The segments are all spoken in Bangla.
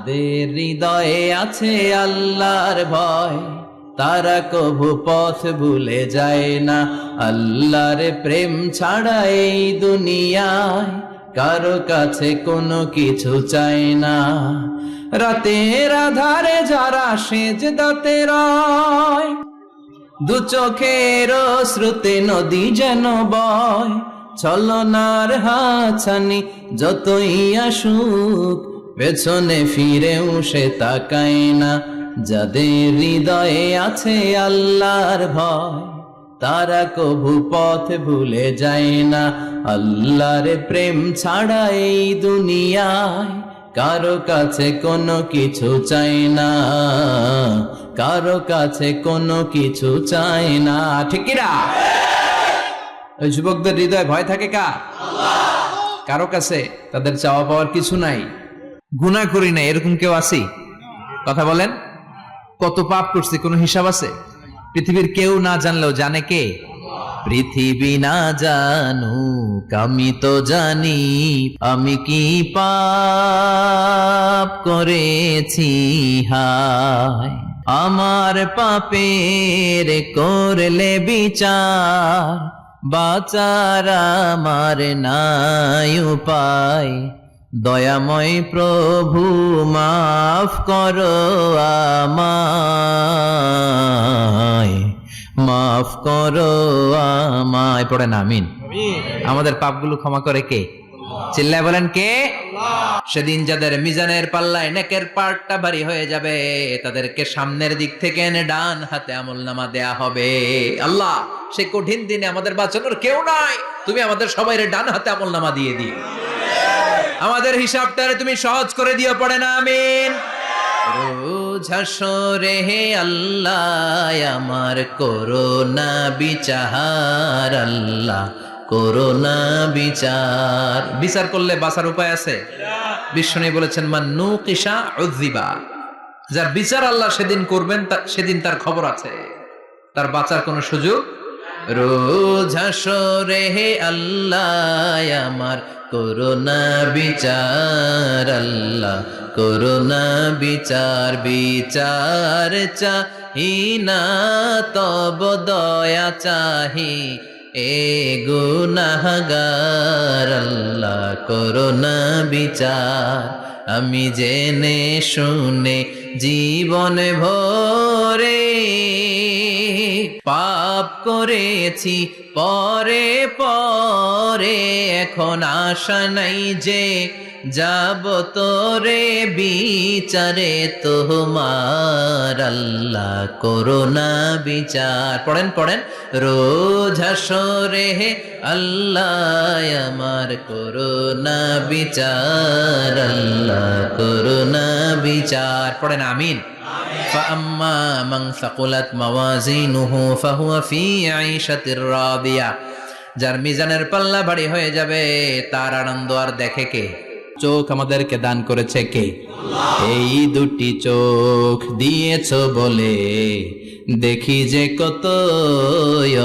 যাদের হৃদয়ে আছে আল্লাহর ভয়, তারা কভু পথ ভুলে যায় না। আল্লাহর প্রেম ছাড়া এই দুনিয়ায় কারো কাছে কোনো কিছু চায় না। রাতের আধারে যারা সেজদাতে রয়, দু চোখের শ্রুতে নদী যেন বয়। ছলনার হাছানি যতই আসুক, পেছনে ফিরেও সে তাকায় না। যাদের হৃদয়ে আছে আল্লাহর ভয়, তারা কভু পথ ভুলে যায় না। আল্লাহর প্রেম ছাড়া এই দুনিয়ায় কারো কাছে কোনো কিছু চাই না, কারো কাছে কোনো কিছু চাই না। ঠিক কি না? ওই যুবকদের হৃদয়ে ভয় থাকে কার? কারো কাছে তাদের চাওয়া পাওয়ার কিছু নাই। গুনাহ করি না এরকম কেউ আছে? কথা বলেন। কত পাপ করছে কোনো হিসাব আছে? পৃথিবীর কেউ না জানলেও জানে কে? পৃথিবী না জানুক আমি তো জানি, আমি কি পাপ করেছি হায়। আমার পাপের করলে বিচার, বাঁচার আমার নাই উপায়। দয়াময় প্রভু মাফ করো আমায়, মাফ করো আমায়। পড়েন আমিন। আমাদের পাপগুলো ক্ষমা করে কে? চিল্লায় বলেন কে? সেদিন যাদের মিজানের পাল্লায় নেকের পার্টটা ভারী হয়ে যাবে, তাদেরকে সামনের দিক থেকে এনে ডান হাতে আমলনামা দেয়া হবে। আল্লাহ, সেই কঠিন দিনে আমাদের বাঁচানোর কেউ নাই, তুমি আমাদের সবাইরে ডান হাতে আমলনামা দিয়ে দিও। আমাদের হিসাবটারে তুমি সহজ করে দিও। পড়েন আমিন। রোজ হাসরে হে আল্লাহ আমার করোনা বিচার, আল্লাহ করোনা বিচার। বিচার করলে বাঁচার উপায় আছে? বিষ্ণু বলেছেন মান নুকিশা উযিবা, যার বিচার আল্লাহ সেদিন করবেন সেদিন তার খবর আছে, তার বাঁচার কোনো সুযোগ। রোজ হাসরে হে আল্লাহ আমার করোনা বিচার, আল্লাহ করোনা বিচার। বিচার চাহি না তব দয়া চাহি, এ গুনাহগার আল্লাহ করোনা বিচার। আমি জেনে শুনে জীবন ভরে পাপ করেছি পরে পরে, এখন আশা নাই যে যাব তোরে বিচারে তোমার, আল্লাহ করোনা বিচার। পড়েন পড়েন। রোজ হাসরে হে আল্লাহ আমার করোনা বিচার, আল্লাহ করোনা বিচার। পড়েন আমিন। فأما من ثقلت موازينه فهو في عيشة راضية, যার মিজানের পাল্লা ভারী হয়ে যাবে তার আনন্দ আর দেখে কে? চোখ আমাদেরকে দান করেছে কে? এই দুটি চোখ দিয়েছো বলে দেখি যে কত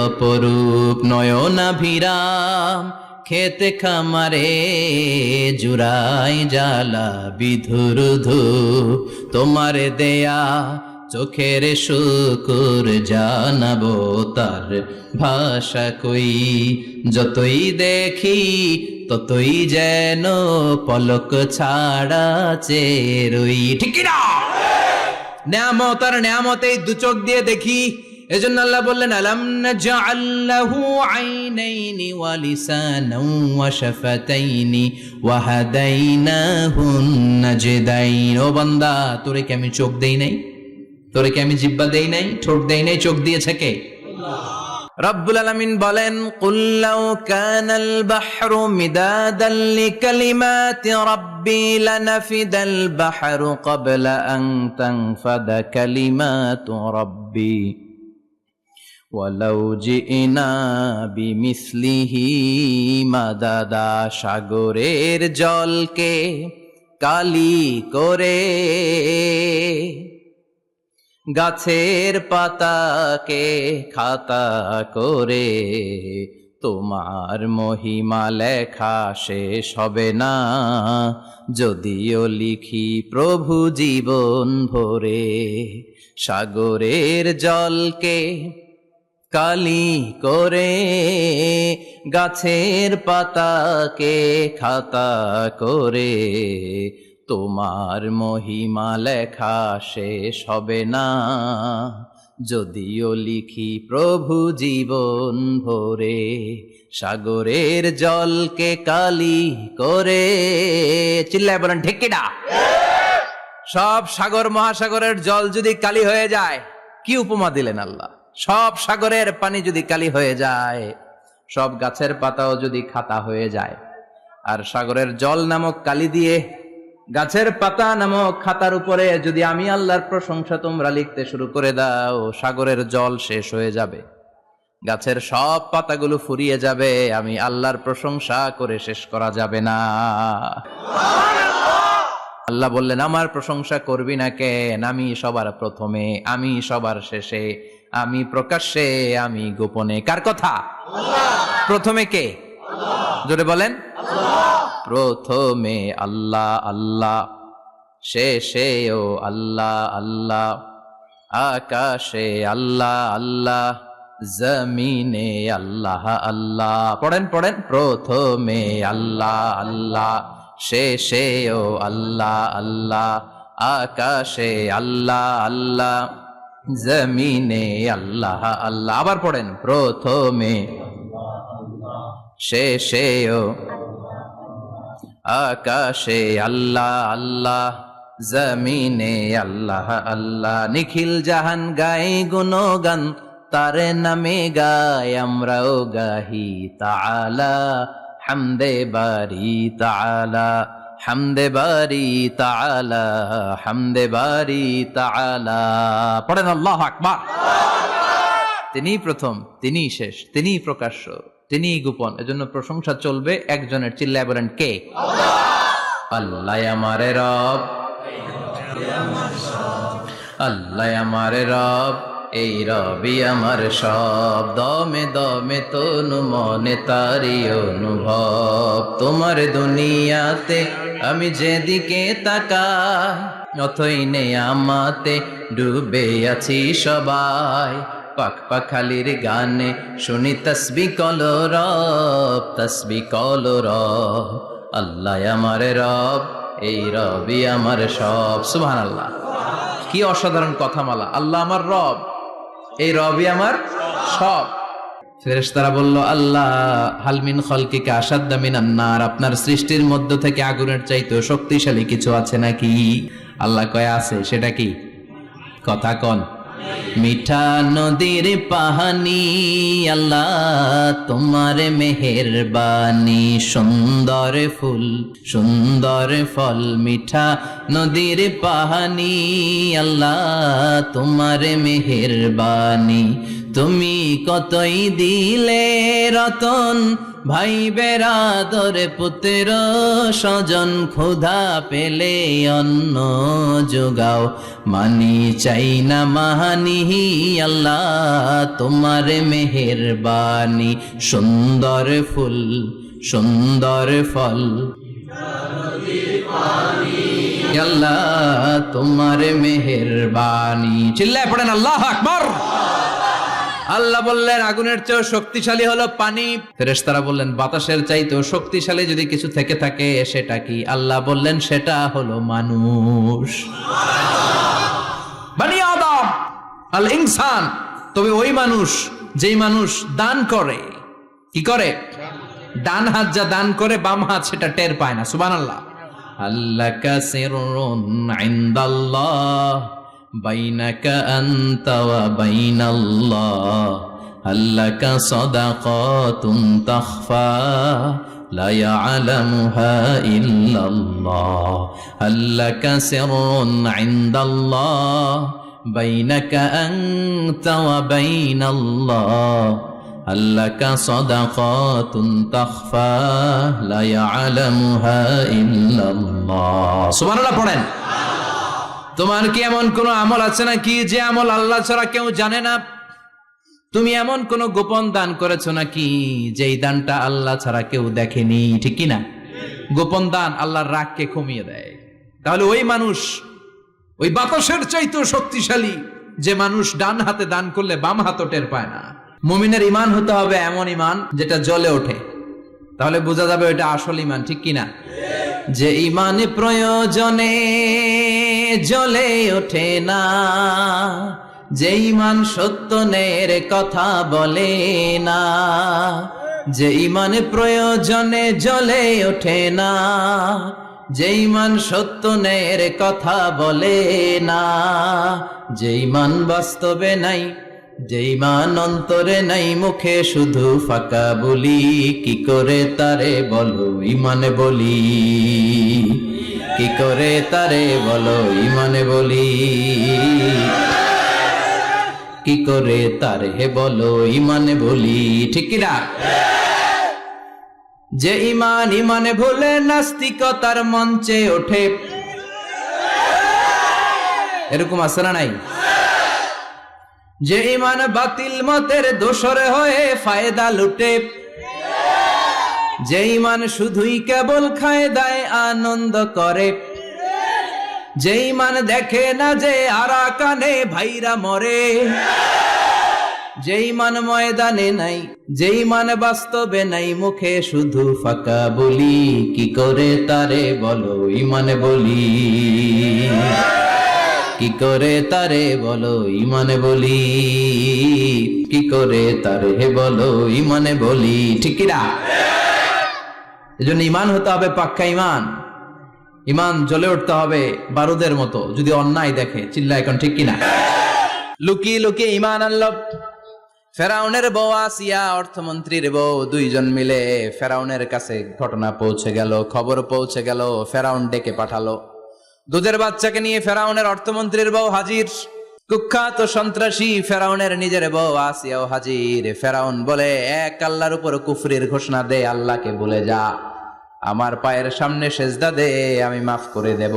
অপরূপ। নয়নাভিরাম খেতে খামারে জুড়াই জ্বালা বিধুরুধু, তোমার দেয়া চোখের শুকুর জানাবো তার ভাষা কই। যতই দেখি ততই যেন পলক ছাড়া চেরই। ঠিক না? নেয়ামত আর নেয়ামতেই দু চোখ দিয়ে দেখি। এজন্য আল্লাহ বললেন আলাম নাজআল লাহু আইনাইনি ওয়া লিসানান ওয়া শাফাতাইনি ওয়া হাদাইনাহুন নাজদাইন। ও বান্দা, তোরে কি আমি চোখ দেই নাই? তোরে কি আমি জিহ্বা দেই নাই? ঠোঁট দেই নাই? চোখ দিয়েছে কে? আল্লাহ। রব্বুল আলামিন বলেন কুল লাউ কানাল বাহরু মিদাদান লিকালিমাতি রাব্বি লানাফিদাল বাহরু ক্বাবলা আন তানফাদা কালিমাতু রাব্বি ওয়ালাউ জিনা বিমিসলিহি মাদাদা। সাগরের জলকে কালি করে, গাছের পাতাকে খাতা করে, তোমার মহিমা লেখা শেষ হবে না, যদিও লিখি প্রভু জীবন ভরে। সাগরের জলকে কালি করে, গাছের পাতাকে খাতা করে, তোমার মহিমা লেখা শেষ হবে না, যদিও লিখি প্রভু জীবন ভরে। সাগরের জলকে কালি করে, চিল্লায় বলেন ঠিক কিনা? সব সাগর মহাসাগরের জল যদি কালি হয়ে যায়, কি উপমা দিলেন আল্লাহ? সব সাগরের পানি যদি কালি হয়ে যায়, সব গাছের পাতাও যদি খাতা হয়ে যায়, আর সাগরের জল নামক কালি দিয়ে গাছের পাতা নামক খাতার উপরে যদি আমি আল্লাহর প্রশংসা তোমরা লিখতে শুরু করে দাও, সাগরের জল শেষ হয়ে যাবে, গাছের সব পাতাগুলো ফুরিয়ে যাবে, আমি আল্লাহর প্রশংসা করে শেষ করা যাবে না। আল্লাহ বললেন, আমার প্রশংসা করবি না কেন? আমি সবার প্রথমে, আমি সবার শেষে, আমি প্রকাশ্যে, আমি গোপনে। কার কথা? প্রথমে কে? জোরে বলেন। প্রথমে আল্লাহ আল্লাহ, শেষেও আল্লাহ আল্লাহ, আকাশে আল্লাহ আল্লাহ, জমিনে আল্লাহ আল্লাহ। পড়েন পড়েন। প্রথমে আল্লাহ আল্লাহ, শেষেও আল্লাহ আল্লাহ, আকাশে আল্লাহ আল্লাহ, জমিনে আল্লাহ আল্লাহ। আবার পড়েন। প্রথমে শেষেও আকাশে আল্লাহ আল্লাহ, জমিনে আল্লাহ আল্লাহ। নিখিল জাহান গাই গুণগান, তার নামে গাই আমরাও গাহি তাআলা, হামদে বারি তাআলা, হামদে বারি তাআলা, হামদে বারি তাআলা। পড়েন আল্লাহু আকবার। তিনি প্রথম, তিনি শেষ, তিনি প্রকাশ্য, তিনি গোপন, এজন্য প্রশংসা চলবে একজনের। চিল্লায় বলেন কে? আল্লাহ আমারে রব, আল্লাহ আমারে রব, এই রবি আমার সব। দমে দমে তনু মনে তারি অনুভব, তোমার দুনিয়াতে আমি যেদিকে তাকাই, অথই নে আমাতে ডুবে আছি সবাই। পাখ পাখালির গানে শুনি তসবি কলরব, তসবি কলরব। আল্লাহ আমার রব, এই রবি আমার সব। সুবহানাল্লাহ। কি অসাধারণ কথামালা! আল্লাহ আমার রব, এই রবি আমার সব। ফেরেশতারা বলল, আল্লাহ হালমিন খলকিকা আসাদ্দা মিনান নার, আপনার সৃষ্টির মধ্য থেকে আগুনের চাইতেও শক্তিশালী কিছু আছে নাকি? আল্লাহ কয় আছে। সেটা কি? কথা কন। মিঠা নদীর পাহানি, আল্লাহ তোমার মেহেরবানি। সুন্দর ফুল সুন্দর ফল, মিঠা নদীর পাহানি, আল্লাহ তোমার মেহেরবানি। তুমি কতই দিলে রতন, ভাই বেরাদর পুত্র স্বজন। ক্ষুধা পেলে অন্ন যোগাও, মানি চাই না মাহানি, আল্লাহ তোমার মেহেরবানি। সুন্দর ফুল সুন্দর ফল, আল্লাহ তোমার মেহেরবানি। চিল্লায় পড়েন আল্লাহু আকবার। আল্লাহ বললেন, আগুনের চেয়েও শক্তিশালী হলো পানি। ফেরেশতারা বললেন, বাতাসের চাইতেও শক্তিশালী যদি কিছু থেকে থাকে সেটা কি? আল্লাহ বললেন, সেটা হলো মানুষ। বনি আদম, আল ইনসান। তবে ওই মানুষ, যেই মানুষ দান করে। কি করে? ডান হাত যা দান করে, বাম হাত সেটা টের পায় না। সুবহানাল্লাহ। আল্লাকা সিররুন ইনদাল্লাহ, বাইনাকা আনতা ওয়া বাইনাল্লাহ, আল্লাকা সাদাকাতুন তাখফা, লা ইয়ালামুহা ইল্লাল্লাহ, আল্লাকা সিররুন ইনদাল্লাহ, বাইনাকা আনতা ওয়া বাইনাল্লাহ, আল্লাকা সাদাকাতুন তাখফা, লা ইয়ালামুহা ইল্লাল্লাহ। সুবহানাল্লাহ পড়েন। তোমার কি এমন কোন আমল আছে নাকি যে আমল আল্লাহ ছাড়া কেউ জানে না? তুমি এমন কোন গোপন দান করেছো নাকি যেই দানটা আল্লাহ ছাড়া কেউ দেখেনি, ঠিক কিনা? গোপন দান আল্লাহর রাগকে কমিয়ে দেয়। তাহলে ওই মানুষ ওই বাতাসের চাইতেও শক্তিশালী যে মানুষ ডান হাতে দান করলে বাম হাতও টের পায় না। মুমিনের ঈমান হতে হবে এমন ঈমান যেটা জ্বলে ওঠে, তাহলে বোঝা যাবে ওইটা আসল ঈমান, ঠিক কিনা? যে ঈমান প্রয়োজনে জ্বলে ওঠে না, যে ঈমান সত্য ন্যায়ের কথা বলে না, যে ঈমান প্রয়োজনে জ্বলে ওঠে না, যে ঈমান সত্য ন্যায়ের কথা বলে না, যে ঈমান বাস্তবে নাই, যে ঈমান অন্তরে নাই, মুখে শুধু ফাঁকা বলি, কি করে তারে বলো ঈমানে বলি, কি করে তারে বলো ঈমানে বলি, কি করে তারে বলো ঈমানে বলি, ঠিক কিনা? যে ঈমান ঈমানে ভুলে নাস্তিকতার মঞ্চে ওঠে, এরকম আছে না নাই? যে ঈমান বাতিল মতের দোসর হয়ে ফায়দা লুটে, যে ঈমান শুধুই কেবল খায় দায় আনন্দ করে, যে ঈমান দেখে না যে আরাকানে ভাইরা মরে, যে ঈমান ময়দানে নাই, যে ঈমান বাস্তবে নাই, মুখে শুধু ফাঁকা বলি, কি করে তারে বলো ঈমানে বলি, কি করে তারে বলো ঈমানে বলি, কি করে তারে বলো ঈমানে বলি, ঠিক কিনা? এজন্য ঈমান হতে হবে পাক্কা ঈমান। ঈমান জ্বলে উঠতে হবে বারুদের মতো, যদি অন্যায় দেখে চিল্লা এখন, ঠিক কিনা? লুকিয়ে লুকিয়ে ঈমান আনলো। ফেরাউনের বউ আসিয়া অর্থমন্ত্রীর বউ দুইজন মিলে ফেরাউনের কাছে ঘটনা পৌঁছে গেল, খবর পৌঁছে গেল, ফেরাউন ডেকে পাঠালো। দুধের বাচ্চাকে নিয়ে ফেরাউনের অর্থমন্ত্রীর বউ হাজির, কুখ্যাত সন্ত্রাসী ফেরাউনের নিজের বউ আসিয়াও হাজির। ফেরাউন বলে, এক আল্লাহর উপর কুফরির ঘোষণা দে, আল্লাহকে বলে যা, আমার পায়ের সামনে সেজদা দে, আমি মাফ করে দেব।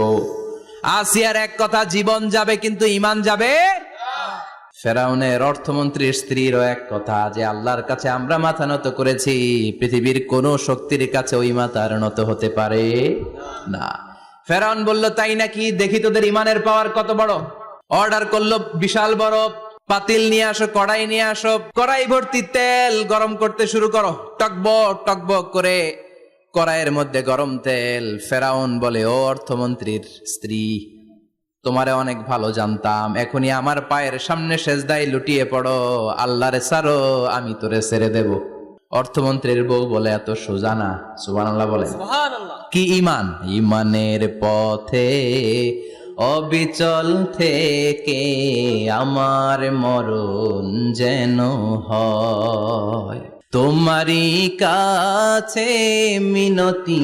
আসিয়ার এক কথা, জীবন যাবে কিন্তু ঈমান যাবে। ফেরাউনের অর্থমন্ত্রীর স্ত্রীরও এক কথা, যে আল্লাহর কাছে আমরা মাথা নত করেছি, পৃথিবীর কোন শক্তির কাছে ওই মাথার নত হতে পারে না। ফেরাউন বলল, তাই নাকি? দেখি তোদের ঈমানের পাওয়ার কত বড়। অর্ডার করলো, বিশাল বড় পাতিল নিয়ে আসো, কড়াই নিয়ে আসো, কড়াই ভর্তি তেল গরম করতে শুরু করো, টকবক টকবক করে কড়াইয়ের মধ্যে গরম তেল। ফেরাউন বলে, ও অর্থমন্ত্রীর স্ত্রী, তোমারে অনেক ভালো জানতাম, এখনই আমার পায়ের সামনে সেজদায় লুটিয়ে পড়ো, আল্লাহরে ছাড়ো, আমি তোরে ছেড়ে দেব। অর্থমন্ত্রীর বউ বলে, এত সোজা না। সুবহানাল্লাহ বলে। কি ঈমান? ঈমানের পথে অবিচল থেকে আমার মরণ যেন হয়, তোমারই কাছে মিনতি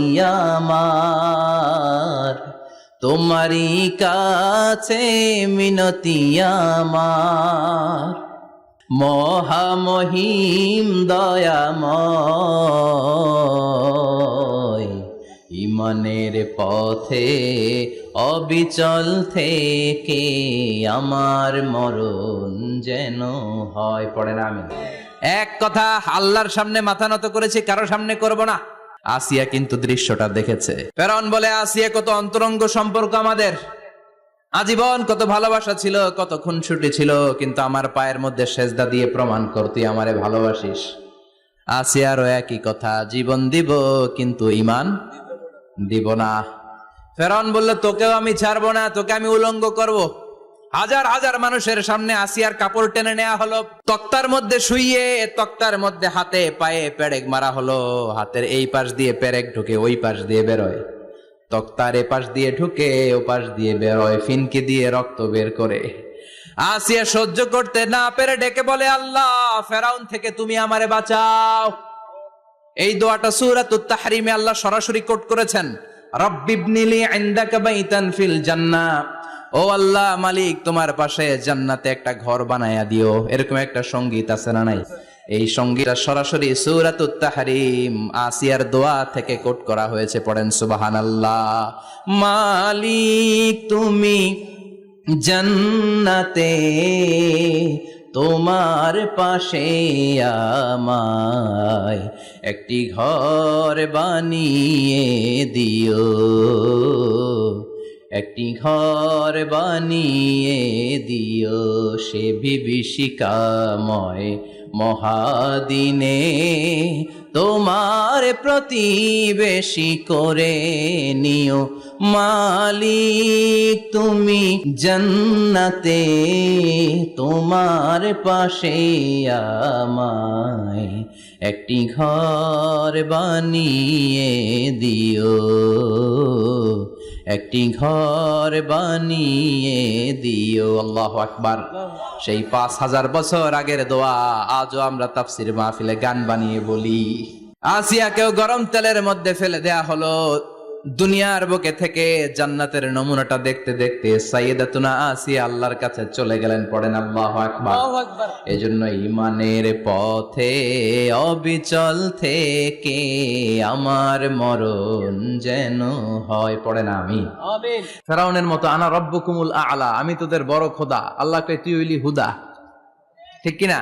আমার, তোমারই কাছে মিনতি আমার, মহামহিম দয়াময়, ঈমানের পথে অবিচল থেকে আমার মরণ যেন হয়। পড়েন আমিন। এক কথা, আল্লাহর সামনে মাথা নত করেছি, কারো সামনে করব না। আসিয়া কিন্তু দৃশ্যটা দেখেছে। ফেরাউন বলে, আসিয়া কত অন্তরঙ্গ সম্পর্ক আমাদের, আজীবন কত ভালোবাসা ছিল, কত খুনসুটি ছিল, কিন্তু আমার পায়ের মধ্যে সেজদা দিয়ে প্রমাণ কর তুই আমারে ভালোবাসিস। আসিয়ারও একই কথা, জীবন দিব কিন্তু ঈমান দিব না। ফেরাউন বলল, তোকেও আমি ছাড়বো না, তোকে আমি উলঙ্গ করব। হাজার হাজার মানুষের সামনে আসিয়ার কাপড় টেনে নেওয়া হলো, তক্তার মধ্যে শুইয়ে তক্তার মধ্যে হাতে পায়ে পেরেক মারা হলো। হাতের এই পাশ দিয়ে পেরেক ঢুকে ওই পাশ দিয়ে বেরোয়, তক্তার এ পাশ দিয়ে ঢুকে ও পাশ দিয়ে বেরোয়, ফিনকি দিয়ে রক্ত বের করে। আসিয়া সহ্য করতে না পেরে ডেকে বলে, আল্লাহ, ফেরাউন থেকে তুমি আমারে বাঁচাও। এই দোয়াটা সূরাতুত তাহরিমে আল্লাহ সরাসরি কোট করেছেন, রব্বিবনিলি ইনদাকা বাইতান ফিল জান্নাহ, ও আল্লাহ মালিক, তোমার পাশে জান্নাতে একটা ঘর বানায়া দিও। এরকম একটা সঙ্গীত আছে না নাই? এই সঙ্গীতটা সরাসরি সূরাতুত তাহরিম আসিয়ার দোয়া থেকে কোট করা হয়েছে। পড়েন সুবহানাল্লাহ। মালিক তুমি জান্নাতে তোমার পাশে আমায় একটি ঘর বানিয়ে দিও, একটি ঘর বানিয়ে দিও সে বিভীষিকাময় মহাদিনে, তোমার প্রতিবেশী করে নিও মালিক তুমি জান্নাতে, তোমার পাশে আমায় একটি ঘর বানিয়ে দিও, একটি ঘর বানিয়ে দিও। আল্লাহু আকবার। সেই 5000 বছর আগের দোয়া আজও আমরা তাফসীর মাহফিলে গান বানিয়ে বলি। আসিয়াকেও গরম তেলের মধ্যে ফেলে দেয়া হলো, দুনিয়ার বুকে থেকে জান্নাতের নমুনাটা দেখতে দেখতে সাইয়েদাতুনা আসিয়া আল্লাহর কাছে চলে গেলেন। পড়েন আল্লাহু আকবার। এজন্য ঈমানের পথে অবিচল থেকে আমার মরণ যেন হয়। পড়েন আমিন। ফেরাউনের মতো আনা রব্বুকুমুল আ'লা, আমি তোদের বড় খোদা। আল্লাহকে তুই হইলি হুদা, ঠিক কিনা?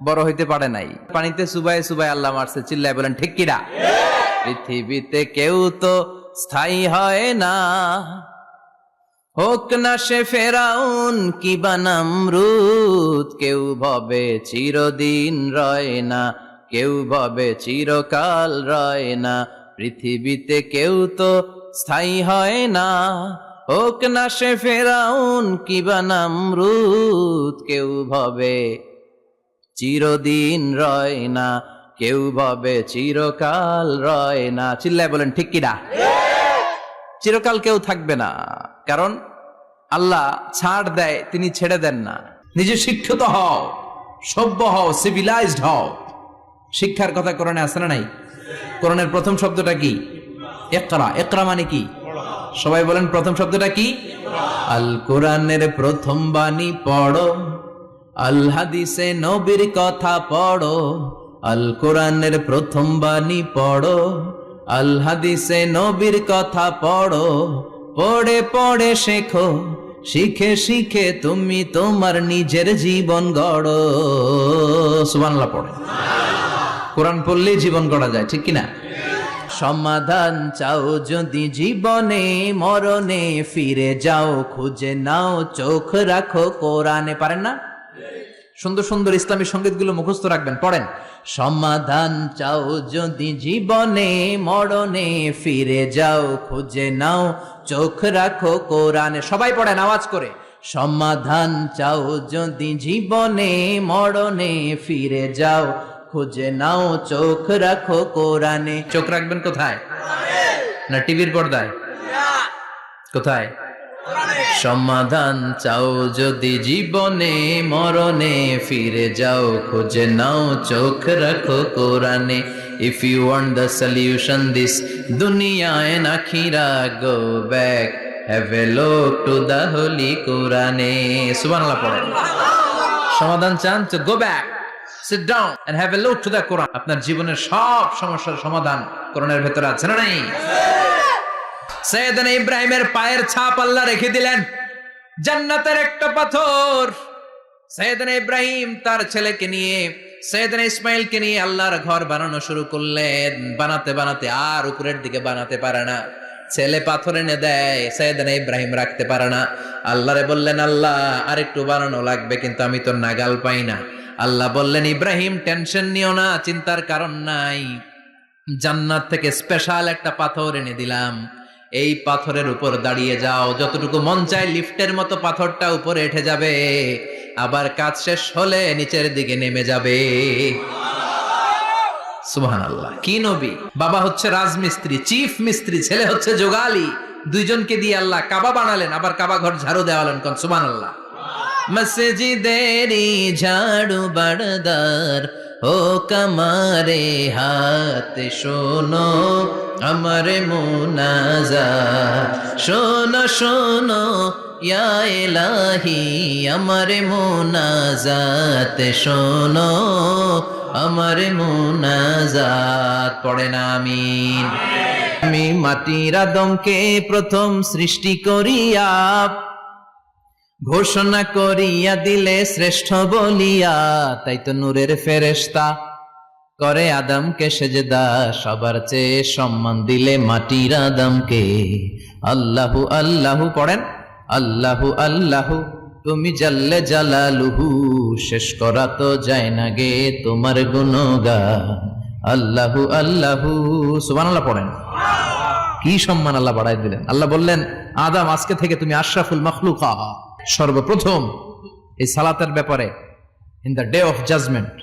বড় হইতে পারে নাই, পানিতে সুবাই সুবাই আল্লাহ মারছে, চিল্লায় বলেন ঠিক কিনা? পৃথিবীতে কেউ তো স্থায়ী হয় না, হোক না সে ফেরাউন কিবা নমরুদ, কেউ ভাবে চিরদিন রয় না, কেউ ভাবে চিরকাল রয় না। পৃথিবীতে কেউ তো স্থায়ী হয় না, হোক না সে ফেরাউন কিবা নমরুদ, কেউ ভাবে চিরদিন রয় না, কেউ ভাবে চিরকাল রয় না। চিল্লায় বলেন ঠিক কিনা? চিরকাল কেউ থাকবে না, কারণ আল্লাহ ছাড় দেয়, তিনি ছেড়ে দেন না। নিজে শিক্ষিত হও, সভ্য হও, সিভিলাইজড হও। শিক্ষার কথা কোরআনে আছে না নাই? কোরআনের প্রথম শব্দটা কি? ইকরা। ইকরা মানে কি? সবাই বলেন প্রথম শব্দটা কি? আল কোরআনের প্রথম বাণী পড়ো, আল হাদিসে নবীর কথা পড়ো। আল কোরআনের প্রথম বাণী পড়ো, আল হাদিসে নবীর কথা পড়ো। পড়ে পড়ে শেখো, শিখে শিখে তুমি তোমার নিজের জীবন গড়ো। সুবহানাল্লাহ পড়ে। কোরআন পড়লেই জীবন গড়া যায়, ঠিক কিনা? সমাধান চাও যদি জীবনে, মরণে ফিরে যাও, খুঁজে নাও, চোখ রাখো কোরআনে। পারেন না? সুন্দর সুন্দর ইসলামী সঙ্গীতগুলো মুখস্থ রাখবেন, পড়েন। সমাধান চাও যদি জীবনে, মরণে ফিরে যাও, খুঁজে নাও, চোখ রাখো কোরআনে। সবাই পড়েন আওয়াজ করে। সমাধান চাও যদি জীবনে, মরণে ফিরে যাও, খুঁজে নাও, চোখ রাখো কোরআনে। চোখ রাখবেন কোথায়? না টিভির পর্দায়? কোথায়? সমাধান চাও যদি জীবনে, মরণে ফিরে যাও, খুঁজে নাও, চোখ রাখো কোরআনে। If you want the solution this dunya and akhirah, go back, have a look to the holy Quran. সুবহানাল্লাহ পড়েন। সমাধান চান তো go back, sit down and have a look to the Quran. আপনার জীবনের সব সমস্যার সমাধান কোরআনের ভেতরে আছে না নাই? সাইয়েদনা ইব্রাহিমের পায়ের ছাপ আল্লাহ রেখে দিলেন জান্নাতের একটা পাথর। সাইয়েদনা ইব্রাহিম তার ছেলেকে নিয়ে, সাইয়েদনা ইসমাইলকে নিয়ে আল্লাহর ঘর বানানো শুরু করলেন। বানাতে বানাতে আর উপরের দিকে বানাতে পারে না, ছেলে পাথর এনে দেয়, সাইয়েদনা ইব্রাহিম রাখতে পারে না। আল্লাহরে বললেন, আল্লাহ আরেকটু বানানো লাগবে, কিন্তু আমি তো নাগাল পাই না। আল্লাহ বললেন, ইব্রাহিম টেনশন নিও না, চিন্তার কারণ নাই, জান্নাত থেকে স্পেশাল একটা পাথর এনে দিলাম, এই পাথরের উপর দাঁড়িয়ে যাও, যতটুকু মন চায় লিফটের মতো পাথরটা উপরে উঠে যাবে, আবার কাজ শেষ হলে নিচের দিকে নেমে যাবে। সুবহানাল্লাহ। কি নবী! বাবা হচ্ছে রাজমিস্ত্রি, চিফ মিস্ত্রি, ছেলে হচ্ছে যোগালী, দুইজনকে দিয়ে আল্লাহ কাবা বানালেন, আবার কাবা ঘর ঝাড়ু দেওয়ালেন। কোন সুবহানাল্লাহ। মসজিদেরি ঝাড়ু বারদার ও কমারে হাত, শোনো আমার মুনাজাত, শোনো শোনো ইয়া ইলাহি আমার মুনাজাত, শোনো আমার মুনাজাত। পড়েন আমিন। আমি মাটির আদমকে প্রথম সৃষ্টি করিয়া, ঘোষণা করিয়া দিলে শ্রেষ্ঠ বলিয়া, তাই তো নূরের ফেরেশতা করে আদমকে সেজদা, সবার চেয়ে সম্মান দিলে মাটির আদমকে। আল্লাহু আল্লাহু পড়েন, আল্লাহু আল্লাহু তুমি জাল্লে জালালুহু, শেষ করা তো যায় না গে তোমার গুণগান। আল্লাহু আল্লাহু সুবহানাল্লাহ পড়েন। কি সম্মান আল্লাহ বাড়াই দিলেন। আল্লাহ বললেন, আদম আজকে থেকে তুমি আশরাফুল মাখলুকা। সর্বপ্রথম এই সালাতের ব্যাপারে in the day of judgement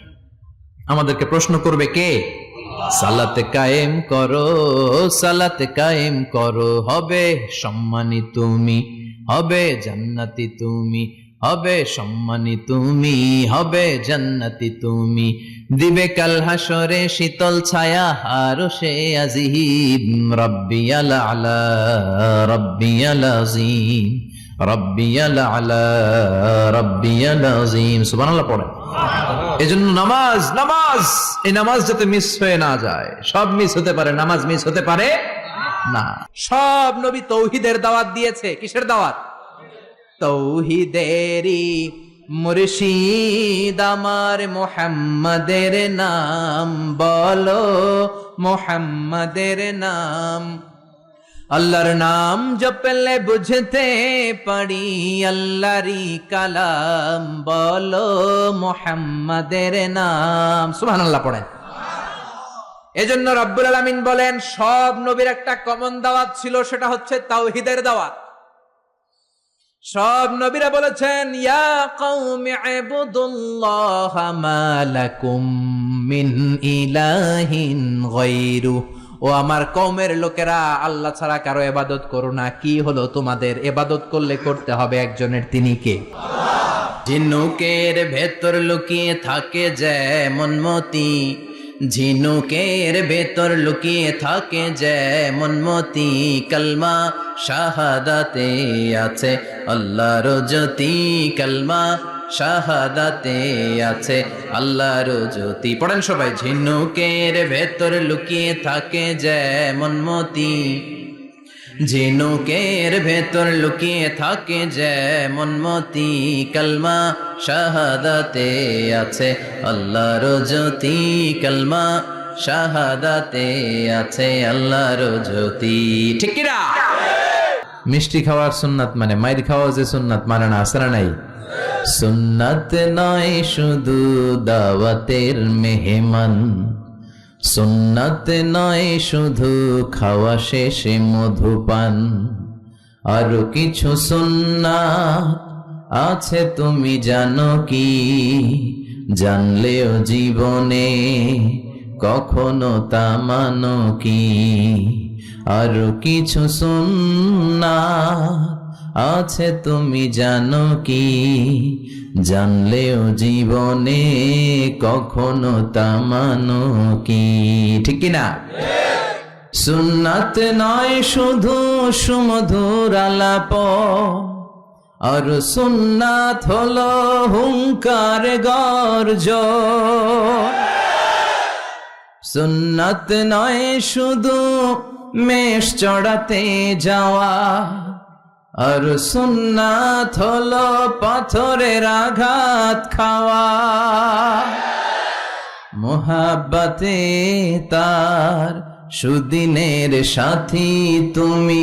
আমাদেরকে প্রশ্ন করবে কে? সালাতে কায়েম করো, সালাতে কায়েম করো, হবে সম্মানী তুমি, হবে জান্নাতি তুমি, হবে সম্মানী তুমি, হবে জান্নাতি তুমি। দিবে কাল হাসরে শীতল ছায়া আরশে আজিম, রব্বিয়াল আলা রব্বিয়াল আযীম, রব্বিয়াল আলা রব্বিয়াল আযীম। সুবহানাল্লাহ পড়েন। এজন্য নামাজ, নামাজ, এই নামাজ যাতে মিস হয়ে না যায়। সব মিস হতে পারে, নামাজ মিস হতে পারে না। সব নবী তৌহিদের দাওয়াত দিয়েছে। কিসের দাওয়াত? তৌহিদেরই মুর্শিদ আমার মুহাম্মাদের নাম বলো, মুহাম্মাদের নাম। আল্লাহর নাম জপলে বুঝতে পারি আল্লাহরই কালাম, বলো মুহাম্মাদের নাম। সুবহানাল্লাহ পড়েন। এজন্য রব্বুল আলামিন বলেন, সব নবীর একটা কমন দাওয়াত ছিল, সেটা হচ্ছে তাওহীদের দাওয়াত। সব নবীরা বলেছেন, ইয়া কওমি ইবুদুল্লাহা মা লাকুম মিন ইলাহিন গায়রু, ও আমার কওমের লোকেরা, আল্লাহ ছাড়া কারো ইবাদত করো না। কি হলো তোমাদের? ইবাদত করলে করতে হবে একজনের, তিনি কে? ঝিনুকের ভেতর লুকিয়ে থাকে যেমন মতি, ঝিনুকের ভেতর লুকিয়ে থাকে যেমন মতি, কালমা শাহাদাতে আছে আল্লাহর জ্যোতি, কালমা শাহাদাতে আছে আল্লাহর জ্যোতি। পড়েন সবাই। ঝিনুকের ভেতর লুকিয়ে থাকে যেমন মতি, ঝিনুকের ভেতর লুকিয়ে থাকে যেমন মতি, কালমা শাহাদাতে আছে আল্লাহর জ্যোতি, কালমা শাহাদাতে আছে আল্লাহর জ্যোতি। ঠিক কি না? মিষ্টি খাওয়ার সুন্নাত মানে মাইর খাওয়া যে সুন্নাত মানে না, আসরা নাই। সুন্নাত নয় শুধু দাওয়াতের মেহমান, সুন্নাত নয় শুধু খাওয়া শেষে মধুপান, আরো কিছু সুন্নাত আছে তুমি জানো কি? জানলেও জীবনে কখনো তা মানো কি? আরো কিছু সুন্নাত আছে তুমি জানো কি? জানলেও জীবনে কখনো তা মানো কি? ঠিক না? সুন্নাত নয় শুধু সুমধুর আলাপ, আর সুন্নাত হলো হুঙ্কার গর্জন। সুন্নাত নয় শুধু মেষ চড়াতে যাওয়া, আর সুন্নাত হলো পাথরের আঘাত খাওয়া। মোহাব্বতে তার সুদিনের সাথী তুমি,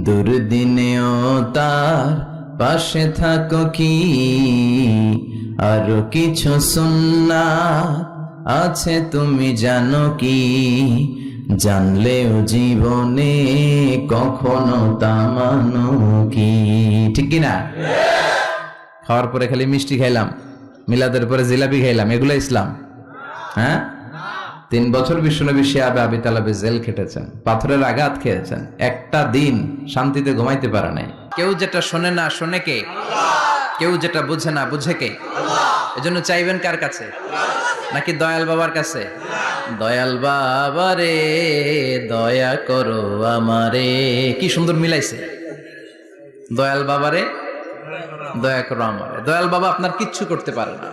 দুর্দিনেও তার পাশে থাকো কি? আরো কিছু সুন্নাত আছে তুমি জানো কি? জানলেও জীবনে কখনো তা মানো কি? ঠিক না? খাওয়ার পরে খালি মিষ্টি খাইলাম, মিলাদের পরে জিলাপি খাইলাম, এগুলো ইসলাম? হ্যাঁ, 3 বছর বিশ্বনবী শিয়াবে আবি তালেবে জেল খেটেছেন, পাথরের আঘাত খেয়েছেন, একটা দিন শান্তিতে ঘুমাইতে পারে নাই। কেউ যেটা শোনে না শোনে কে? কেউ যেটা বুঝে না বুঝে কে? এজন্য চাইবেন কার কাছে? নাকি দয়াল বাবার কাছে? দয়াল বাবা রে দয়া করো আমারে। কি সুন্দর মিলাইছে, দয়াল বাবারে দয়া করো আমারে। দয়াল বাবা আপনার কিচ্ছু করতে পারে না।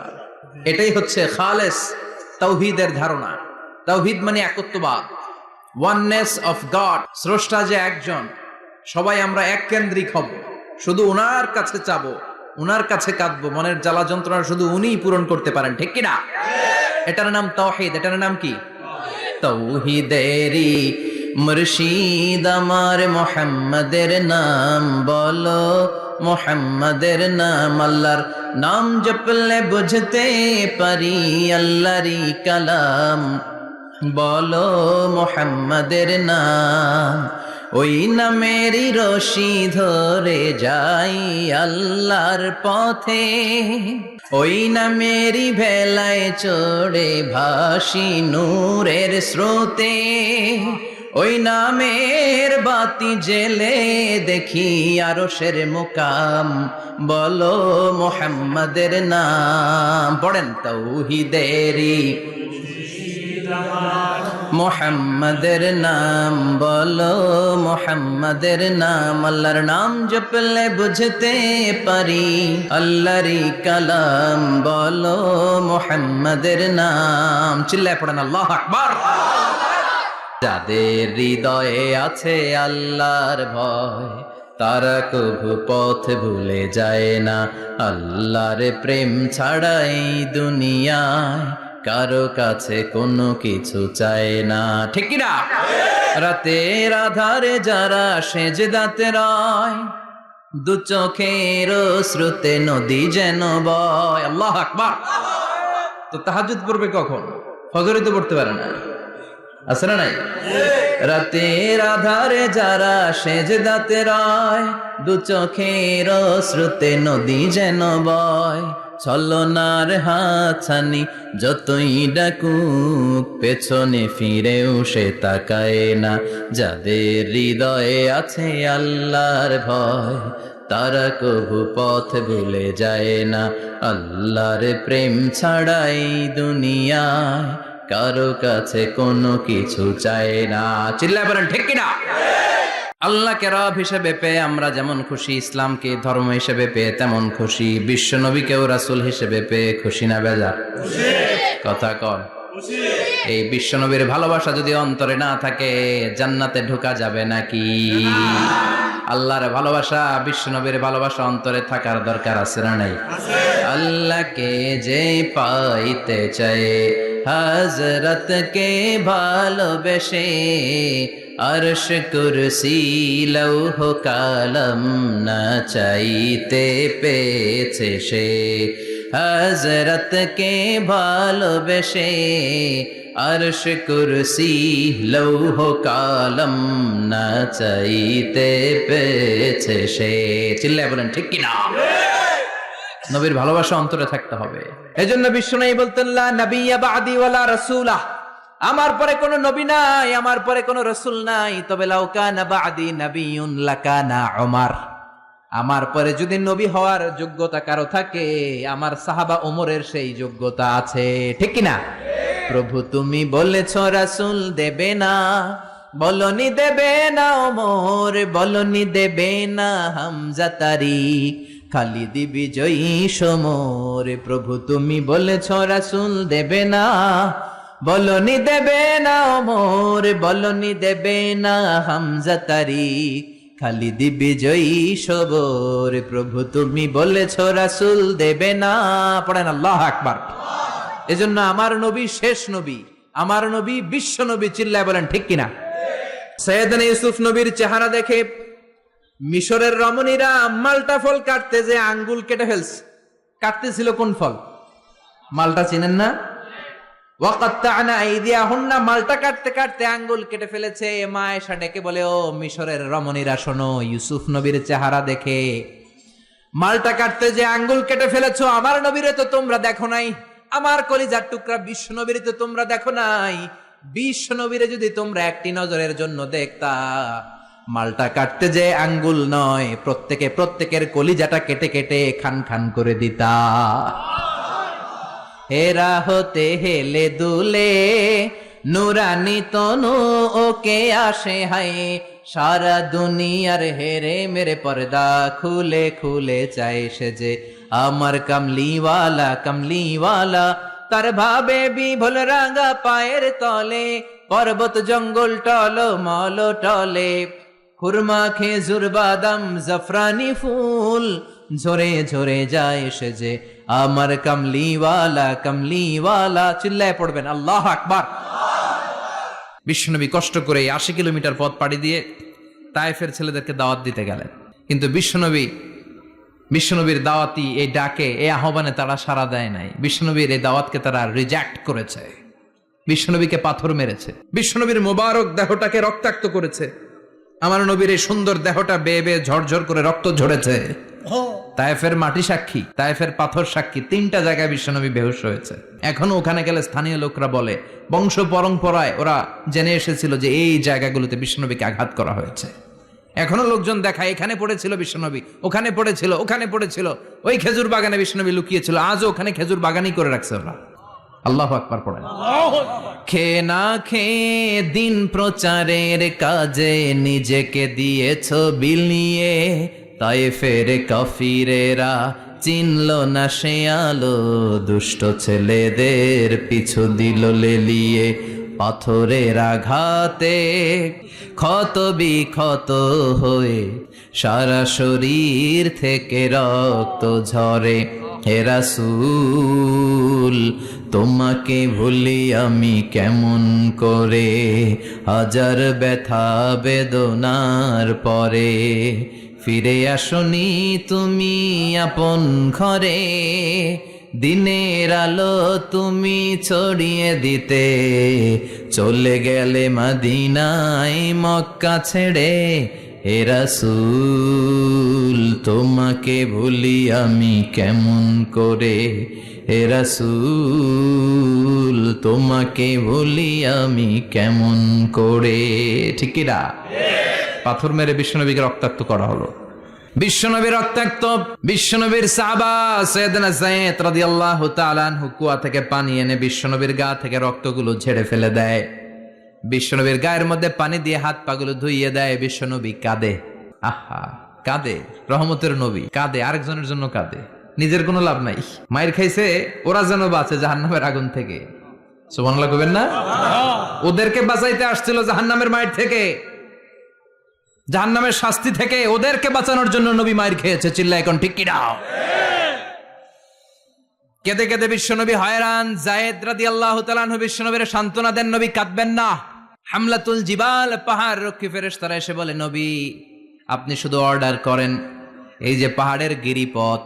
এটাই হচ্ছে খালেস তাওহীদের ধারণা। তাওহীদ মানে একত্ববাদ, ওয়াননেস অফ গড। স্রষ্টা যে একজন, সবাই আমরা এক কেন্দ্রিক হব, শুধু ওনার কাছে চাবো, উনার কাছে কাঁদবো, মনের জ্বালা যন্ত্রণা শুধু উনিই পূরণ করতে পারেন, ঠিক কিনা? এটার নাম তাওহীদ। এটার নাম কি? তাওহীদেরই মুর্শিদ আমার মুহাম্মাদের নাম বলো, মুহাম্মাদের নাম। আল্লাহর নাম জপলে বুঝতে পারি আল্লাহরই কালাম, বলো মুহাম্মাদের নাম। ওই নামেরই রশি ধরে যাই আল্লাহর পথে, ওই নামেরই ভেলায় চড়ে ভাসি নূরের স্রোতে, ওই নামের বাতি জেলে দেখি আরশের মুকাম, বলো মুহাম্মাদের নাম। পড়েন তাওহীদেরই মুহাম্মাদের নাম বলো, মুহাম্মাদের নাম। আল্লাহর নাম জপলে বুঝতে পারি আল্লাহরই কালাম, বলো মুহাম্মাদের নাম। চিল্লায় পড়েন আল্লাহু আকবার। যাদের হৃদয়ে আছে আল্লাহর ভয়, তারা কভু পথ ভুলে যায় না। আল্লাহর প্রেম ছাড়া এই দুনিয়ায় কারো কাছে কোনো কিছু চায় না, ঠিক কি না? রাতের আধারে যারা সেজদাতে রয়, দু চোখের শ্রুতে নদী যেন বয়। আল্লাহু আকবার। তো তাহাজ্জুদ পড়বে কখন? ফজরে তো পড়তে পারে না, আছে না নাই? রাতের আধারে যারা সেজদাতে রয়, দু চোখের শ্রুতে নদী যেন বয়। ছলনার হাতছানি যতই ডাকুক, পেছনে ফিরেও সে তাকায় না। যাদের হৃদয়ে আছে আল্লাহর ভয়, তারা কভু পথ ভুলে যায় না। আল্লাহর প্রেম ছাড়াই দুনিয়ায় কারো কাছে কোনো কিছু চায় না। চিল্লায় বলেন ঠিক কিনা? আল্লাহকে রব হিসেবে পেয়ে আমরা যেমন খুশি, ইসলামকে ধর্ম হিসেবে পেয়ে তেমন খুশি, বিশ্ব নবীকেও রাসূল হিসেবে পেয়ে খুশি না বেজার? কথা কন। এই বিশ্ব নবীর ভালোবাসা যদি অন্তরে না থাকে, জান্নাতে ঢোকা যাবে নাকি? আল্লাহর ভালোবাসা, বিশ্ব নবীর ভালোবাসা অন্তরে থাকার দরকার আছে না নাই? আল্লাহকে যে পাইতে চায়, হযরতকে ভালোবেসে, আরশ কুরসি লৌহ কালাম না চাইতে পেয়েছে সে। হযরতকে ভালোবেসে, আরশ কুরসি লৌহ কালাম না চাইতে পেয়েছে সে। চিল্লায় বলেন ঠিক কিনা? নবীর ভালোবাসা অন্তরে থাকতে হবে। এজন্য বিশ্বনবী বলতেন, লা নাবিয়্যা বা'দি ওয়ালা রাসূলা, আমার পরে কোনো নবী নাই, আমার পরে কোনো রাসূল নাই। তবে লাউ কানা বা'দি নাবিয়্যুন লাকানা উমর, আমার পরে যদি নবী হওয়ার যোগ্যতা কারো থাকে, আমার সাহাবা ওমরের সেই যোগ্যতা আছে, ঠিক কি না? প্রভু তুমি বলেছো রাসূল দেবে না, বলনি দেবে না ওমর, বলনি দেবে না হামজা তারিক, খালিদ বিজয়ী সমর। প্রভু তুমি বলেছো রাসূল দেবে না, বলনি দেবে না ওমর, বলনি দেবে না হামজা তারিক, খালিদ বিজয়ী সবর। প্রভু তুমি বলেছো রাসূল দেবে না। পড়েন আল্লাহু আকবার। এজন্য আমার নবী শেষ নবী, আমার নবী বিশ্ব নবী। চিল্লায় বলেন ঠিক কিনা? সৈয়দনা ইউসুফ নবীর চেহারা দেখে মিশরের রমণীরা মালটা ফল কাটতে যে আঙ্গুল কেটে ফেলছে। কাটতেছিল কোন ফল? মালটা চিনেন না? ওয়াকাত্তা'না আইদিয়াহুন্না, মালটা কাটতে কাটতে আঙ্গুল কেটে ফেলেছে। মা আয়েশা ডেকে বলে, ও মিশরের রমণীরা শোনো, ইউসুফ নবীর চেহারা দেখে মালটা কাটতে যে আঙ্গুল কেটে ফেলেছো, আমার নবীরে তো তোমরা দেখো নাই, আমার কলিজার টুকরা বিশ্ব নবীরে তো তোমরা দেখো নাই। বিশ্ব নবীরে যদি তোমরা একটি নজরের জন্য দেখতা, মালটা কাটতে যে আঙ্গুল নয়, প্রত্যেকের কলিজাটা কেটে কেটে খান খান করে দিতা। হেরা হতে হেলে দুলে নুরানি তনু ওকে আসে হায়, সারা দুনিয়ার হেরে মেরে পর্দা খুলে খুলে চায় সে যে আমার কামলিওয়ালা কামলিওয়ালা। তার ভাবে বিভোল রাঙা পায়ের তলে, পর্বত জঙ্গল টল মল টলে, খুরমা খেজুর বাদাম জাফরানি ফুল ঝরে ঝরে যায় সে যে আমার কামলিওয়ালা কামলিওয়ালা। চিল্লায় পড়বেন আল্লাহ আকবার। বিশ্বনবী কষ্ট করে 80 কিলোমিটার পথ পাড়ি দিয়ে তায়েফের ছেলেদেরকে দাওয়াত দিতে গেলেন, কিন্তু বিশ্বনবীর দাওয়াতি এই ডাকে, এই আহ্বানে তারা সাড়া দেয় নাই। বিশ্বনবীর এই দাওয়াতকে তারা রিজেক্ট করেছে, বিশ্বনবীকে পাথর মেরেছে, বিশ্বনবীর মোবারক দেহটাকে রক্তাক্ত করেছে। আমার নবীর এই সুন্দর দেহটা বেয়ে বেয়ে ঝরঝর করে রক্ত ঝরেছে। তায়েফের মাটি সাক্ষী, তায়েফের পাথর সাক্ষী, 3টা জায়গায় বিশ্বনবী বেহুশ হয়েছে। এখনো ওখানে গেলে স্থানীয় লোকরা বলে, বংশ পরম্পরায় ওরা জেনে এসেছিল যে এই জায়গাগুলোতে বিশ্বনবীকে আঘাত করা হয়েছে। এখনো লোকজন দেখায় এখানে পড়েছিল বিশ্বনবী, ওখানে পড়েছিল, ওখানে পড়েছিল, ওই খেজুর বাগানে বিশ্বনবী লুকিয়েছিল, আজও ওখানে খেজুর বাগানই করে রাখছে ওরা। আল্লাহু আকবার পড়েন। খেয়ে না খেয়ে দিন প্রচারের কাজে নিজেকে দিয়েছ বিলিয়ে, তায়েফের কাফিরেরা চিনল না সে আলো, দুষ্ট ছেলেদের পিছু দিল লেলিয়ে। পাথরের আঘাতে ক্ষত বিক্ষত হয়ে সারা শরীর থেকে রক্ত ঝরে। হে রাসূল তোমাকে ভুলি আমি কেমন করে, হাজার ব্যথা বেদনার পরে। ফিরে আসনি তুমি আপন ঘরে, দিনের আলো তুমি ছড়িয়ে দিতে। চলে গেলে মদিনায় মক্কা ছেড়ে। হে রাসূল তোমাকে ভুলি আমি কেমন করে, হে রাসূল তোমাকে ভুলি আমি কেমন করে। ঠিক কি না? পাথর মেরে বিশ্বনবীকে রক্তাক্ত করা হলো। বিশ্বনবী রক্তাক্ত, বিশ্বনবীর সাহাবা সাইয়েদনা যায়েদ রাদিয়াল্লাহু তাআলা আনহু কুয়া থেকে পানি এনে বিশ্বনবীর গা থেকে রক্তগুলো ঝেড়ে ফেলে দেয়। বিশ্বনবীর গায়ের মধ্যে পানি দিয়ে হাত পাগুলো ধুইয়ে দেয়। বিশ্বনবী কাঁদে, আহা কাঁদে, রহমতের নবী কাঁদে, আরেকজনের জন্য কাঁদে, নিজের কোনো লাভ নাই। মায়ের খাইছে, ওরা যেন বাঁচে জাহান্নামের আগুন থেকে। সুবহানাল্লাহ কইবেন না? ওদেরকে বাঁচাইতে আসছিল জাহান্নামের মায়ের থেকে, জাহান্নামের শাস্তি থেকে, ওদেরকে বাঁচানোর জন্য নবী মায়ের খেয়েছে। চিল্লায় এখন ঠিক কি না? কেঁদে কেঁদে বিশ্বনবী হয়রান। যায়েদ রাদিয়াল্লাহু তাআলা আনহু বিশ্বনবীর সান্ত্বনা দেন, নবী কাঁদবেন না। হামলাতুল জিবাল, পাহাড় রক্ষী ফেরেশতারা এসে বলে, নবী আপনি শুধু অর্ডার করেন, এই যে পাহাড়ের গিরিপথ,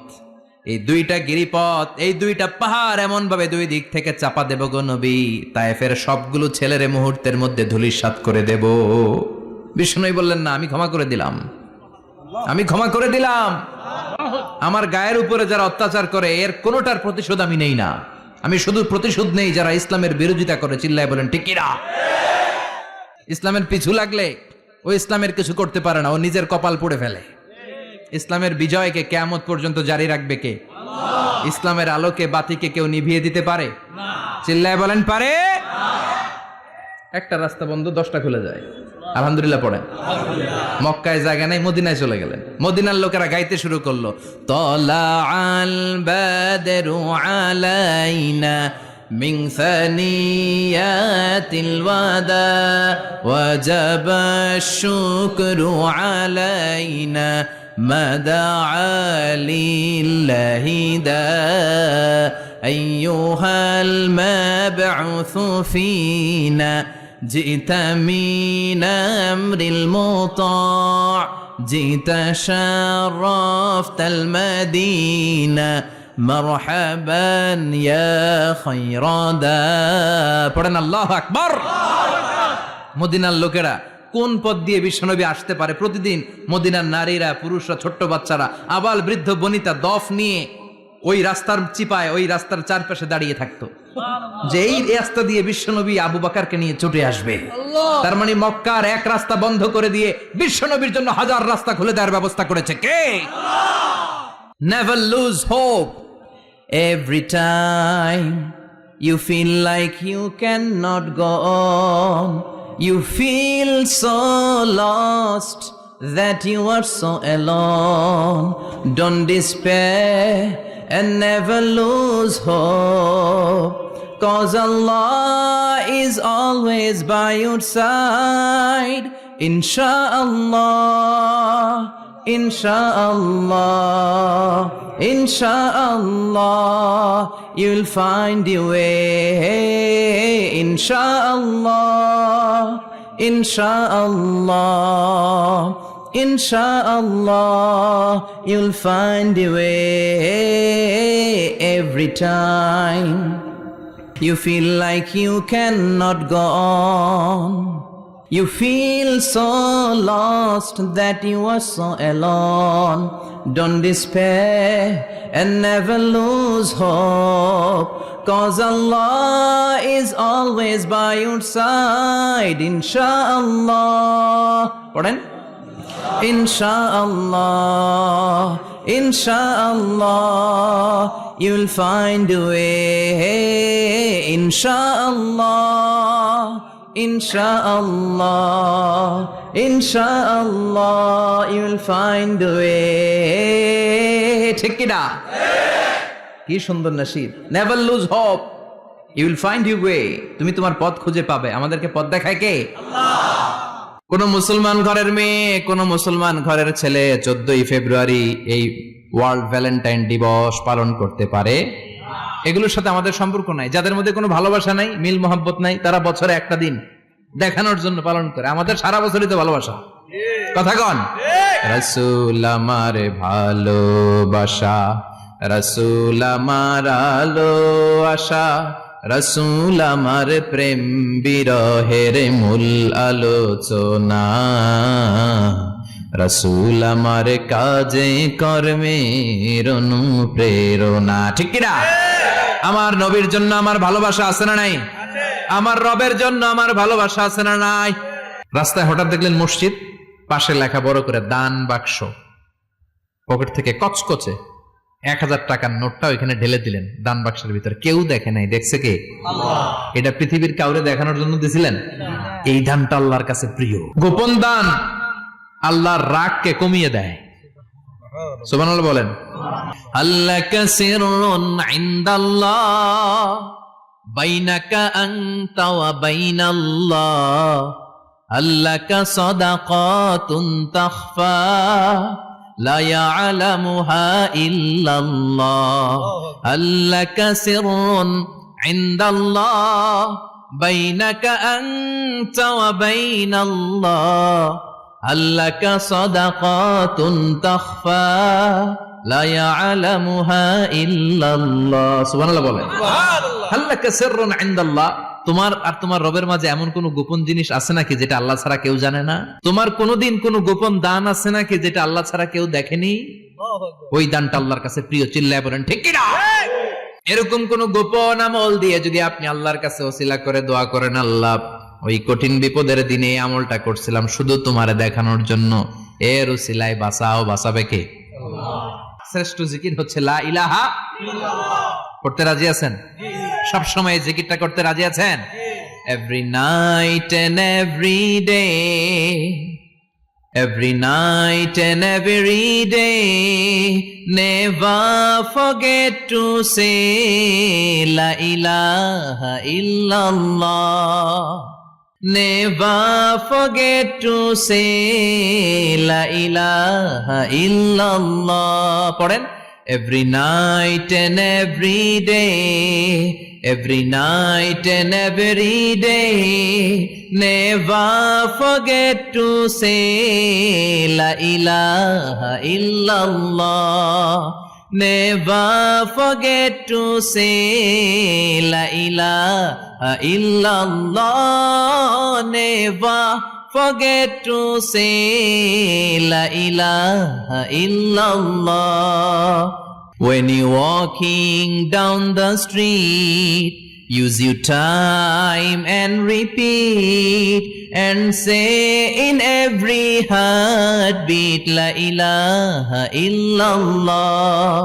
এই 2টা গিরিপথ, এই 2টা পাহাড় এমন ভাবে 2 দিক থেকে চাপা দেব গো নবী, তায়েফের সবগুলো ছেলেরে মুহূর্তের মধ্যে ধূলিসাৎ করে দেব। বিষ্ণুই বললেন, না আমি ক্ষমা করে দিলাম, আমি ক্ষমা করে দিলাম। আমার গায়ের উপরে যারা অত্যাচার করে এর কোনোটার প্রতিশোধ আমি নেই না, আমি শুধু প্রতিশোধ নেই যারা ইসলামের বিরোধিতা করে। চিল্লায় বলেন ঠিক কি না? ইসলামের পিছু লাগলে ও ইসলামের কিছু করতে পারে না, ও নিজের কপাল পুড়ে ফেলে। ইসলামের বিজয়কে কিয়ামত পর্যন্ত জারি রাখবে কে? ইসলামের আলোকে বাতিকে কেউ নিভিয়ে দিতে পারে? চিল্লায় বলেন পারে? একটা রাস্তা বন্ধ, 10টা খুলে যায়। আলহামদুলিল্লাহ পড়েন। মক্কায় জায়গা নাই, মদিনায় চলে গেলেন। মদিনার লোকেরা গাইতে শুরু করলো, তলা আল বাদরু আলাইনা মিন সানিয়াতিল ওয়াদা ওয়াজাবা শুকরু আলাইনা মাদা লিল্লাহি দা আইয়ুহাল মাবউসু ফিনা جئت من أمر المطاع جئت شرفت المدينة مرحبا يا خير دا পড়েন আল্লাহু আকবার। মদিনার লোকেরা কোন পথ দিয়ে বিশ্বনবী আসতে পারে? প্রতিদিন মদিনার নারীরা, পুরুষরা, ছোট্ট বাচ্চারা, আবাল বৃদ্ধ বনিতা দফ নিয়ে ওই রাস্তার চিপায়, ওই রাস্তার চারপাশে দাঁড়িয়ে থাকতো, যে এই রাস্তা দিয়ে বিশ্বনবী আবু বকরকে নিয়ে ছুটে আসবে। তার মানে মক্কার এক রাস্তা বন্ধ করে দিয়ে বিশ্বনবীর জন্য হাজার রাস্তা খুলে দেওয়ার ব্যবস্থা করেছে কে? Never lose hope. Every time you feel like you cannot go on, you feel so lost that you are so alone. Don't despair and never lose hope, 'cause Allah is always by your side. ইনশাআল্লাহ, ইনশাআল্লাহ, ইনশাআল্লাহ, you'll find your way. ইনশাআল্লাহ, ইনশাআল্লাহ, ইনশাআল্লাহ, you'll find your way every time you feel like you cannot go on. You feel so lost that you are so alone. Don't despair and never lose hope, 'cause Allah is always by your side. Insha'Allah. Pardon? Insha'Allah, Insha'Allah, you'll find a way. Insha'Allah, Insha'Allah, Insha'Allah, you'll find a way. ঠিক কি না? কি সুন্দর নসিব। Never lose hope, you will find your way. তুমি তোমার পথ খুঁজে পাবে। আমাদেরকে পথ দেখায় কে? আল্লাহ। কোন মুসলমান ঘরের মেয়ে, কোন মুসলমান ঘরের ছেলে 14ই ফেব্রুয়ারি এই ওয়ার্ল্ড ভ্যালেন্টাইন দিবস পালন করতে পারে? এগুলোর সাথে আমাদের সম্পর্ক নাই। যাদের মধ্যে কোনো ভালোবাসা নাই, মিল মোহাব্বত নাই, তারা বছরে একটা দিন দেখানোর জন্য পালন করে। আমাদের সারা বছরই তো ভালোবাসা। কথা কন? রাসূল আমার ভালোবাসা, রাসূল আমার আলো আশা, রাসূল আমার প্রেম বিরহের মূল আলোচনা, রাসূল আমার কাজে কর্মের অনুপ্রেরণা। ঠিক কি না? আমার নবীর জন্য আমার ভালোবাসা আছে না নাই? আমার রবের জন্য আমার ভালোবাসা আছে না নাই? রাস্তায় হঠাৎ দেখলেন মসজিদ, পাশে লেখা বড় করে দান বাক্স, পকেট থেকে কচকচে 1000 টাকার নোটটা ওইখানে ঢেলে দিলেন দান বাক্সের ভিতরে। কেউ দেখে নাই, দেখছে কে? আল্লাহ। এটা পৃথিবীর কাউরে দেখানোর জন্য দিছিলেন? এই দানটা আল্লাহর কাছে প্রিয়। গোপন দান আল্লাহর রাগকে কমিয়ে দেয়। সুবহানাল্লাহ বলেন। আল্লাকা সিররুন ইনদাল্লাহ বাইনাকা আনতা ওয়া বাইনাল্লাহ, আল্লাকা সাদাকাতুন তাখফা লা ইয়ালামুহা ইল্লাল্লাহ, আল্লাকা সিররুন ইনদাল্লাহ বাইনাকা আনতা ওয়া বাইনাল্লাহ, আল্লাকা সাদাকাতুন তাখফা লা ইয়ালামুহা ইল্লাল্লাহ। সুবহানাল্লাহ বলেন। সুবহানাল্লাহ। আল্লাকা সিররুন ইনদাল্লাহ, তোমার আর তোমার রবের মাঝে এমন কোন গোপন জিনিস আছে নাকি যেটা আল্লাহ ছাড়া কেউ জানে না? তোমার কোনদিন কোন গোপন দান আছে নাকি যেটা আল্লাহ ছাড়া কেউ দেখেনি? ওই দানটা আল্লাহর কাছে প্রিয়। চিল্লায় বলেন ঠিক কি না? এরকম কোন গোপন আমল দিয়ে যদি আপনি আল্লাহর কাছে ওসিলা করে দোয়া করেন, আল্লাহ ওই কঠিন বিপদের দিনে এই আমলটা করছিলাম শুধু তোমারে দেখানোর জন্য, এর ওসিলায় বাঁচাও, বাঁচাবে কে? আল্লাহ। শ্রেষ্ঠ জিকির হচ্ছে লা ইলাহা ইল্লাল্লাহ। করতে রাজি আছেন? সব সময় এই জিকিরটা করতে রাজি আছেন? Every night and every day, every night and every day, never forget to say la ilaha illallah, never forget to say la ilaha illallah. পড়েন। Every night and every day, every night and every day, never forget to say la ilaha illallah, never forget to say la ilaha illallah, never forget to say la ilaha illallah. When you're walking down the street, use your time and repeat and say in every heartbeat la ilaha illallah.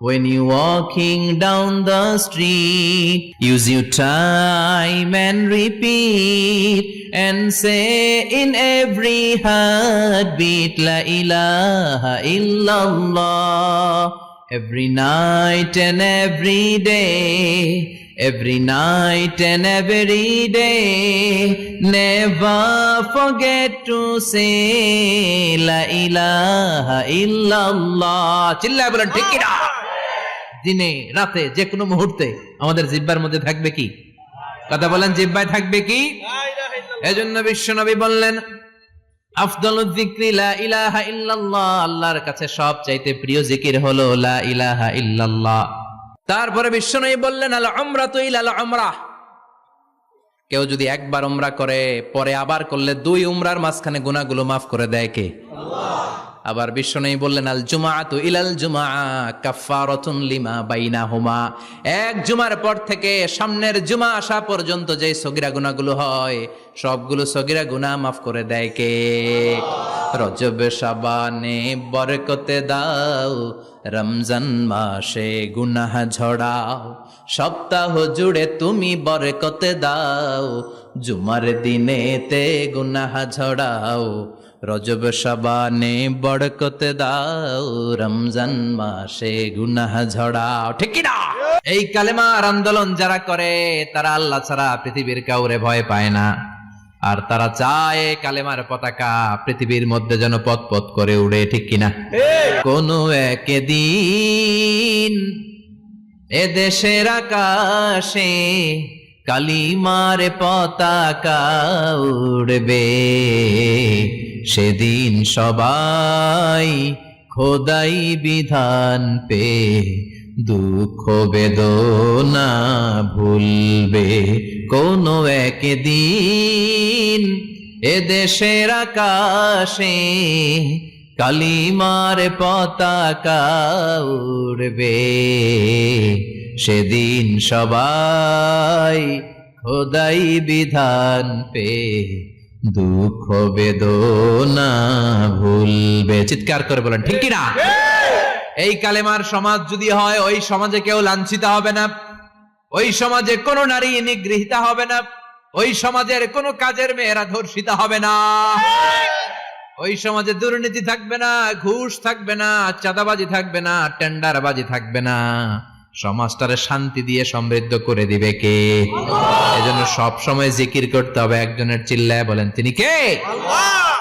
When you're walking down the street, use your time and repeat and say in every heartbeat la ilaha illallah. Every night and every day, every night and every day. Never forget to say La ilaha illallah. চিল্লায় বলেন ঠিক কি না? দিনে রাতে যে কোনো মুহূর্তে আমাদের জিহ্বার মধ্যে থাকবে কি? কথা বলেন, জিহ্বায় থাকবে কি? এজন্য বিশ্বনবী বললেন আফদালুয যিকরি লা ইলাহা ইল্লাল্লাহ, আল্লাহর কাছে সবচাইতে প্রিয় জিকির হলো লা ইলাহা ইল্লাল্লাহ। তারপরে বিশ্বনবী বললেন আল উমরাতু ইলাল উমরাহ, কেউ যদি একবার উমরা করে পরে আবার করলে 2 উমরার মাঝখানে গুনাহগুলো মাফ করে দেয় কে? আল্লাহ। আবার বিশ্বনবী বললেন আল জুমআতু ইলাল জুমআ কাফফারাতুন লিমা বাইনাহুমা, এক জুমার পর থেকে সামনের জুমা আসা পর্যন্ত যে সগীরা গুনাহগুলো হয় সবগুলো সগীরা গুনাহ মাফ করে দেয় কে? রজব শাবানে বরকতে দাও, রমজান মাসে গুনাহ ঝড়াও, সপ্তাহ জুড়ে তুমি বরকতে দাও, জুমার দিনেতে গুনাহ ঝড়াও, রজব শাবানে বরকতে দাও, রমজান মাসে গুনাহ ঝড়াও। ঠিক কি না? এই কালেমার আন্দোলন যারা করে তারা আল্লাহ ছাড়া পৃথিবীর কাউরে ভয় পায় না, আর তারা চায় কালেমার পতাকা পৃথিবীর মধ্যে যেন পথ পথ করে উড়ে। ঠিক কিনা? কোনো একদিন এদেশের আকাশে কালিমার পতাকা উড়বে, সেদিন সবাই খোদাই বিধান পে দুঃখ বেদনা ভুলবে। কোনো একদিন এদেশের আকাশে কালিমার পতাকা উড়বে, সেদিন সবাই খোদাই বিধান পে দুঃখ বেদনা ভুলবে। চিৎকার করে বলেন ঠিক কি না? এই কালেমার সমাজ যদি হয়, ওই সমাজে কেউ লাঞ্ছিত হবে না, ওই সমাজে কোনো নারী নিগৃহীতা হবে না, ওই সমাজের কোনো কাজের মেয়েরা ধর্ষিত হবে না, ওই সমাজে দুর্নীতি থাকবে না, ঘুষ থাকবে না, চাঁদাবাজি থাকবে না, টেন্ডারবাজি থাকবে না। সমাজটারে শান্তি দিয়ে সমৃদ্ধ করে দিবে কে? এজন্য সব সময় জিকির করতে হবে একজনের, চিল্লায় বলেন তিনি কে? আল্লাহ।